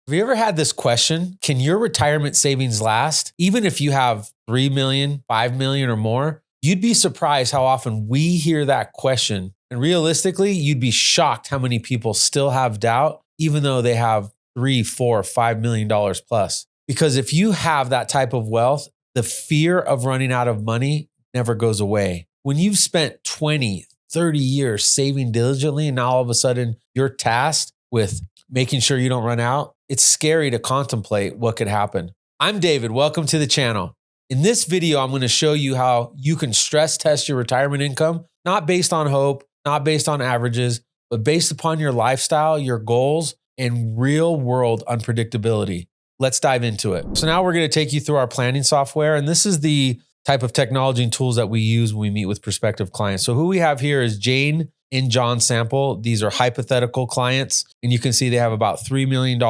Have you ever had this question? Can your retirement savings last? Even if you have 3 million, 5 million or more, you'd be surprised how often we hear that question. And realistically, you'd be shocked how many people still have doubt, even though they have 3, 4, $5 million plus. Because if you have that type of wealth, the fear of running out of money never goes away. When you've spent 20, 30 years saving diligently, and now all of a sudden you're tasked with making sure you don't run out, it's scary to contemplate what could happen. I'm David. Welcome to the channel. In this video, I'm going to show you how you can stress test your retirement income, not based on hope, not based on averages, but based upon your lifestyle, your goals, and real world unpredictability. Let's dive into it. So now we're going to take you through our planning software. And this is the type of technology and tools that we use when we meet with prospective clients. So who we have here is Jane and John Sample. These are hypothetical clients. And you can see they have about $3 million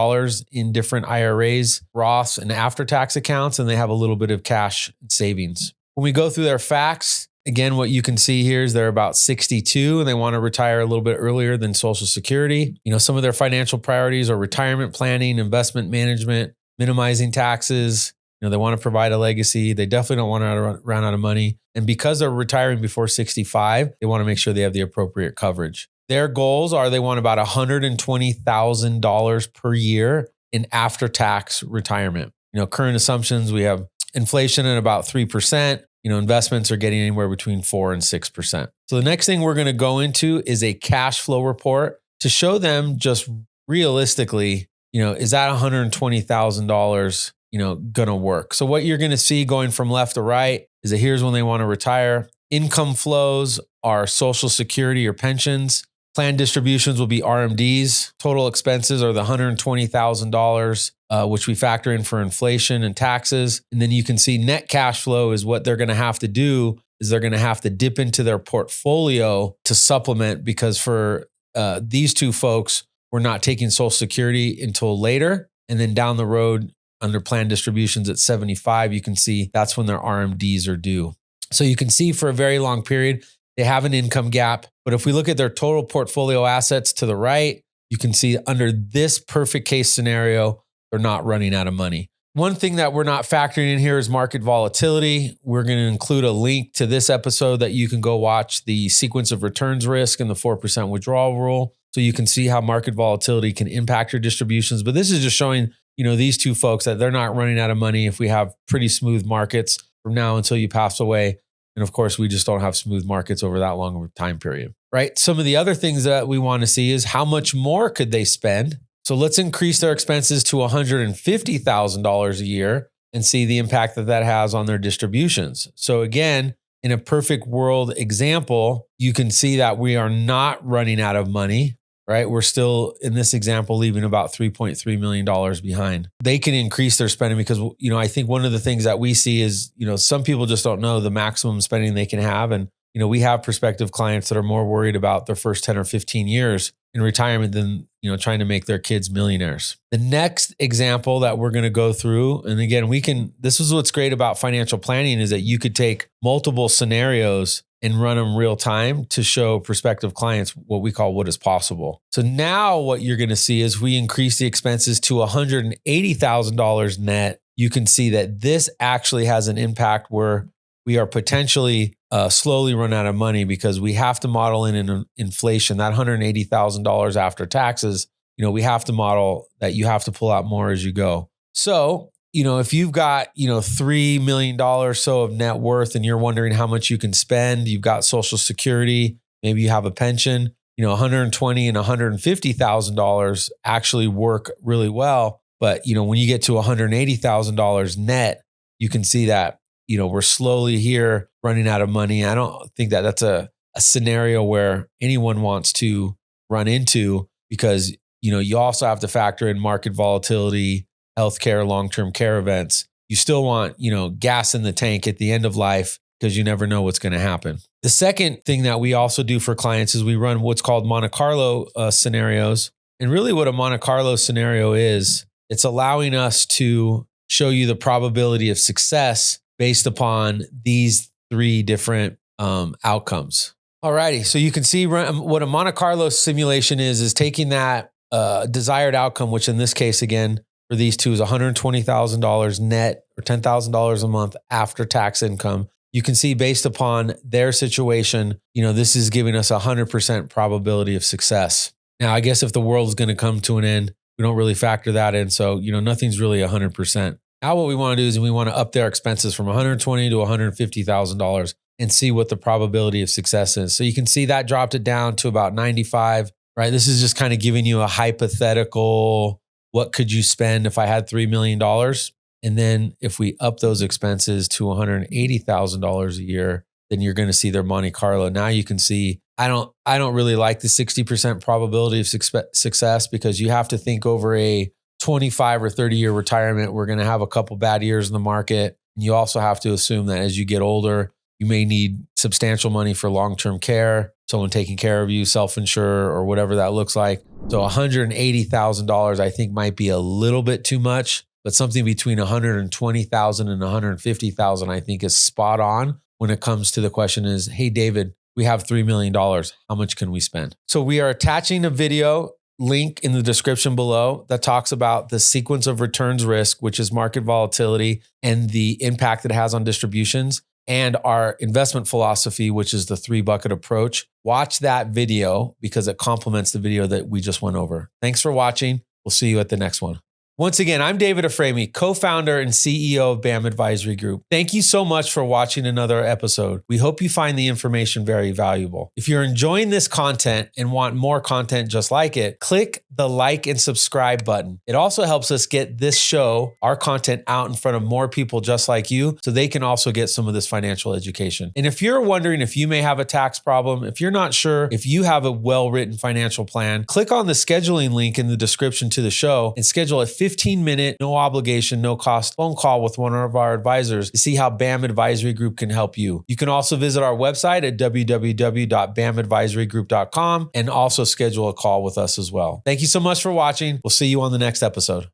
in different IRAs, Roths, and after-tax accounts, and they have a little bit of cash savings. When we go through their facts, again, what you can see here is they're about 62 and they want to retire a little bit earlier than Social Security. You know, some of their financial priorities are retirement planning, investment management, minimizing taxes. You know, they want to provide a legacy. They definitely don't want to run out of money. And because they're retiring before 65, they want to make sure they have the appropriate coverage. Their goals are they want about $120,000 per year in after-tax retirement. You know, current assumptions, we have inflation at about 3%. You know, investments are getting anywhere between 4 and 6%. So the next thing we're going to go into is a cash flow report to show them just realistically, you know, is that $120,000, you know, going to work? So what you're going to see going from left to right is that here's when they want to retire. Income flows are Social Security or pensions. Planned distributions will be RMDs. Total expenses are the $120,000, which we factor in for inflation and taxes. And then you can see net cash flow is what they're going to have to do is they're going to have to dip into their portfolio to supplement, because for these two folks, we're not taking Social Security until later. And then down the road, under planned distributions at 75, you can see that's when their RMDs are due. So you can see for a very long period, they have an income gap. But if we look at their total portfolio assets to the right, you can see under this perfect case scenario, they're not running out of money. One thing that we're not factoring in here is market volatility. We're going to include a link to this episode that you can go watch the sequence of returns risk and the 4% withdrawal rule. So you can see how market volatility can impact your distributions. But this is just showing, you know, these two folks that they're not running out of money if we have pretty smooth markets from now until you pass away. And of course, we just don't have smooth markets over that long of a time period, right? Some of the other things that we want to see is how much more could they spend? So let's increase their expenses to $150,000 a year and see the impact that that has on their distributions. So again, in a perfect world example, you can see that we are not running out of money, right? We're still, in this example, leaving about $3.3 million behind. They can increase their spending because, you know, I think one of the things that we see is, you know, some people just don't know the maximum spending they can have. And, you know, we have prospective clients that are more worried about their first 10 or 15 years in retirement than, you know, trying to make their kids millionaires. The next example that we're going to go through, and again, this is what's great about financial planning is that you could take multiple scenarios and run them real time to show prospective clients what we call what is possible. So now what you're going to see is we increase the expenses to $180,000 net. You can see that this actually has an impact where we are potentially slowly run out of money because we have to model in an inflation, that $180,000 after taxes. You know, we have to model that you have to pull out more as you go. So, you know, if you've got, you know, $3 million or so of net worth and you're wondering how much you can spend, you've got Social Security, maybe you have a pension, you know, $120,000 and $150,000 actually work really well. But, you know, when you get to $180,000 net, you can see that, you know, we're slowly here running out of money. I don't think that that's a scenario where anyone wants to run into because, you know, you also have to factor in market volatility, healthcare, long-term care events. You still want, you know, gas in the tank at the end of life because you never know what's going to happen. The second thing that we also do for clients is we run what's called Monte Carlo scenarios. And really what a Monte Carlo scenario is, it's allowing us to show you the probability of success based upon these three different outcomes. Alrighty, so you can see what a Monte Carlo simulation is taking that desired outcome, which in this case, again, for these two is $120,000 net or $10,000 a month after tax income. You can see based upon their situation, this is giving us 100% probability of success. Now, I guess if the world is going to come to an end, we don't really factor that in. So, nothing's really 100%. Now what we want to do is we want to up their expenses from $120,000 to $150,000 and see what the probability of success is. So you can see that dropped it down to about 95, right? This is just kind of giving you a hypothetical, what could you spend if I had $3 million? And then if we up those expenses to $180,000 a year, then you're going to see their Monte Carlo. Now you can see, I don't really like the 60% probability of success because you have to think over a 25 or 30 year retirement, we're going to have a couple bad years in the market. And you also have to assume that as you get older, you may need substantial money for long-term care, someone taking care of you, self-insure, or whatever that looks like. So $180,000, I think might be a little bit too much, but something between $120,000 and $150,000, I think is spot on when it comes to the question is, hey, David, we have $3 million. How much can we spend? So we are attaching a video link in the description below that talks about the sequence of returns risk, which is market volatility and the impact that it has on distributions, and our investment philosophy, which is the 3-bucket approach. Watch that video because it complements the video that we just went over. Thanks for watching. We'll see you at the next one. Once again, I'm David Efraimi, co-founder and CEO of BAM Advisory Group. Thank you so much for watching another episode. We hope you find the information very valuable. If you're enjoying this content and want more content just like it, click the like and subscribe button. It also helps us get this show, our content, out in front of more people just like you so they can also get some of this financial education. And if you're wondering if you may have a tax problem, if you're not sure if you have a well-written financial plan, click on the scheduling link in the description to the show and schedule a 15-minute, no obligation, no cost phone call with one of our advisors to see how BAM Advisory Group can help you. You can also visit our website at www.bamadvisorygroup.com and also schedule a call with us as well. Thank you so much for watching. We'll see you on the next episode.